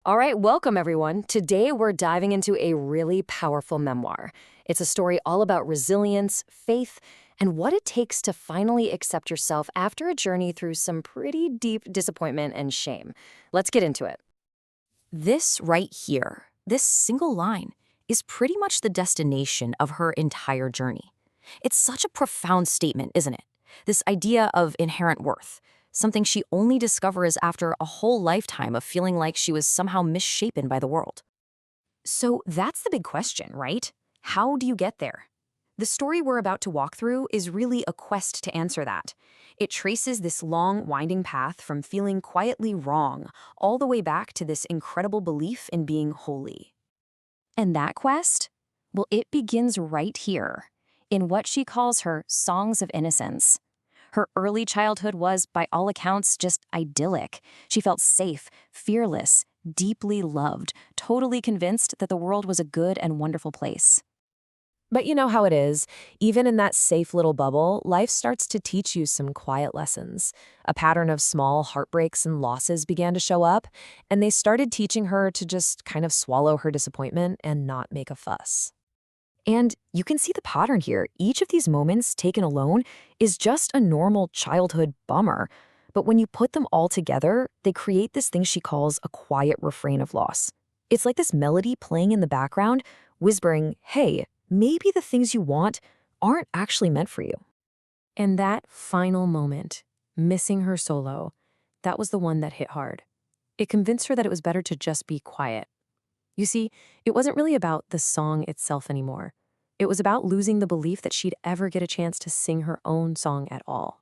All right, welcome everyone. Today we're diving into a really powerful memoir. It's a story all about resilience, faith, and what it takes to finally accept yourself after a journey through some pretty deep disappointment and shame. Let's get into it. This right here, this single line, is pretty much the destination of her entire journey. It's such a profound statement, isn't it? This idea of inherent worth, something she only discovers after a whole lifetime of feeling like she was somehow misshapen by the world. So that's the big question, right? How do you get there? The story we're about to walk through is really a quest to answer that. It traces this long, winding path from feeling quietly wrong all the way back to this incredible belief in being holy. And that quest? Well, it begins right here, in what she calls her songs of innocence. Her early childhood was, by all accounts, just idyllic. She felt safe, fearless, deeply loved, totally convinced that the world was a good and wonderful place. But you know how it is. Even in that safe little bubble, life starts to teach you some quiet lessons. A pattern of small heartbreaks and losses began to show up, and they started teaching her to just kind of swallow her disappointment and not make a fuss. And you can see the pattern here. Each of these moments taken alone is just a normal childhood bummer. But when you put them all together, they create this thing she calls a quiet refrain of loss. It's like this melody playing in the background, whispering, hey, maybe the things you want aren't actually meant for you. And that final moment, missing her solo, that was the one that hit hard. It convinced her that it was better to just be quiet. You see, it wasn't really about the song itself anymore. It was about losing the belief that she'd ever get a chance to sing her own song at all.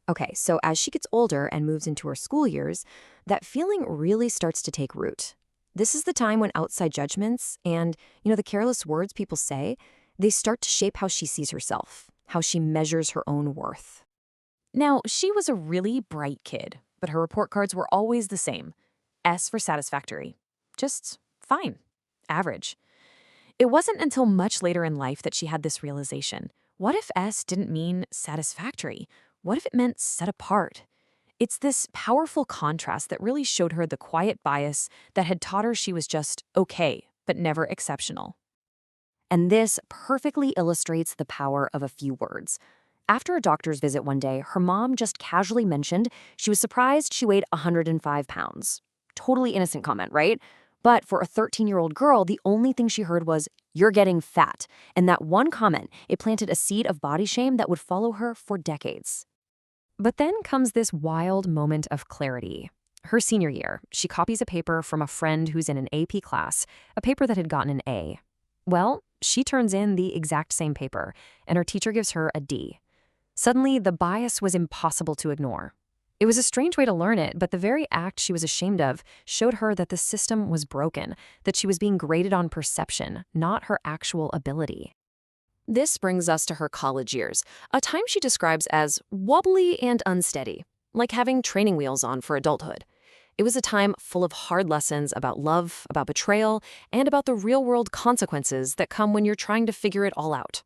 Okay, so as she gets older and moves into her school years, that feeling really starts to take root. This is the time when outside judgments and, the careless words people say, they start to shape how she sees herself, how she measures her own worth. Now, she was a really bright kid, but her report cards were always the same. S for satisfactory. Just fine. Average. It wasn't until much later in life that she had this realization. What if S didn't mean satisfactory? What if it meant set apart? It's this powerful contrast that really showed her the quiet bias that had taught her she was just okay, but never exceptional. And this perfectly illustrates the power of a few words. After a doctor's visit one day, her mom just casually mentioned she was surprised she weighed 105 pounds. Totally innocent comment, right? But for a 13-year-old girl, the only thing she heard was, "You're getting fat." And that one comment, it planted a seed of body shame that would follow her for decades. But then comes this wild moment of clarity. Her senior year, she copies a paper from a friend who's in an AP class, a paper that had gotten an A. Well, she turns in the exact same paper, and her teacher gives her a D. Suddenly, the bias was impossible to ignore. It was a strange way to learn it, but the very act she was ashamed of showed her that the system was broken, that she was being graded on perception, not her actual ability. This brings us to her college years, a time she describes as wobbly and unsteady, like having training wheels on for adulthood. It was a time full of hard lessons about love, about betrayal, and about the real-world consequences that come when you're trying to figure it all out.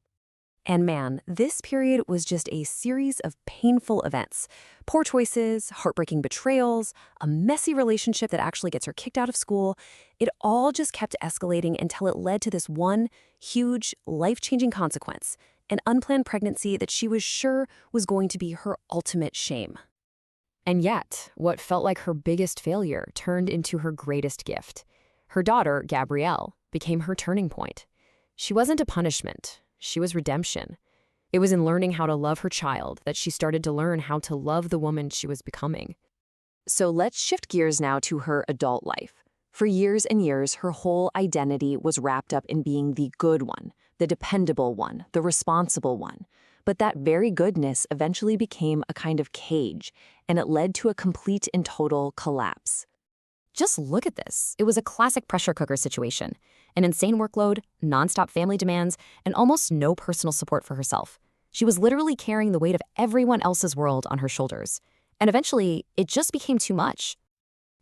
And man, this period was just a series of painful events. Poor choices, heartbreaking betrayals, a messy relationship that actually gets her kicked out of school. It all just kept escalating until it led to this one huge, life-changing consequence, an unplanned pregnancy that she was sure was going to be her ultimate shame. And yet, what felt like her biggest failure turned into her greatest gift. Her daughter, Gabrielle, became her turning point. She wasn't a punishment. She was redemption. It was in learning how to love her child that she started to learn how to love the woman she was becoming. So let's shift gears now to her adult life. For years and years, her whole identity was wrapped up in being the good one, the dependable one, the responsible one. But that very goodness eventually became a kind of cage, and it led to a complete and total collapse. Just look at this. It was a classic pressure cooker situation. An insane workload, nonstop family demands, and almost no personal support for herself. She was literally carrying the weight of everyone else's world on her shoulders. And eventually, it just became too much.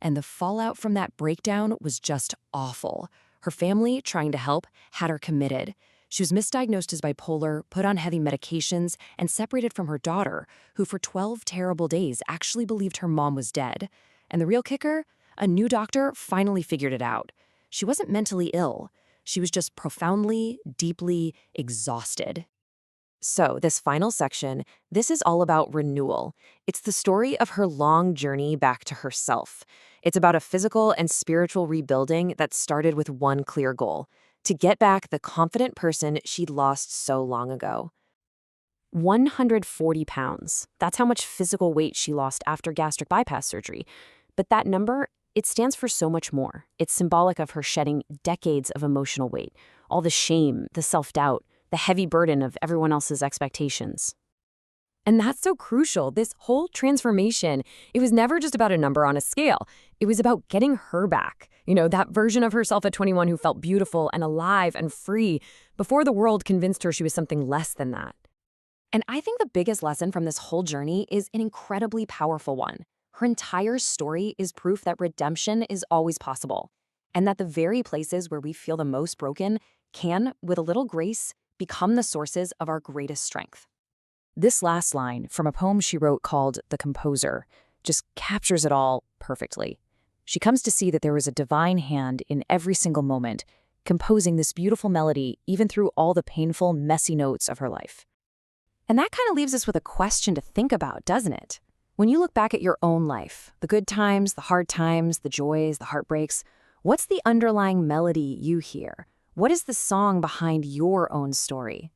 And the fallout from that breakdown was just awful. Her family, trying to help, had her committed. She was misdiagnosed as bipolar, put on heavy medications, and separated from her daughter, who for 12 terrible days actually believed her mom was dead. And the real kicker? A new doctor finally figured it out. She wasn't mentally ill. She was just profoundly, deeply exhausted. So, this final section, this is all about renewal. It's the story of her long journey back to herself. It's about a physical and spiritual rebuilding that started with one clear goal: to get back the confident person she'd lost so long ago. 140 pounds. That's how much physical weight she lost after gastric bypass surgery. But that number, it stands for so much more. It's symbolic of her shedding decades of emotional weight, all the shame, the self-doubt, the heavy burden of everyone else's expectations. And that's so crucial. This whole transformation, it was never just about a number on a scale. It was about getting her back. That version of herself at 21 who felt beautiful and alive and free before the world convinced her she was something less than that. And I think the biggest lesson from this whole journey is an incredibly powerful one. Her entire story is proof that redemption is always possible, and that the very places where we feel the most broken can, with a little grace, become the sources of our greatest strength. This last line from a poem she wrote called The Composer just captures it all perfectly. She comes to see that there was a divine hand in every single moment, composing this beautiful melody even through all the painful, messy notes of her life. And that kind of leaves us with a question to think about, doesn't it? When you look back at your own life, the good times, the hard times, the joys, the heartbreaks, what's the underlying melody you hear? What is the song behind your own story?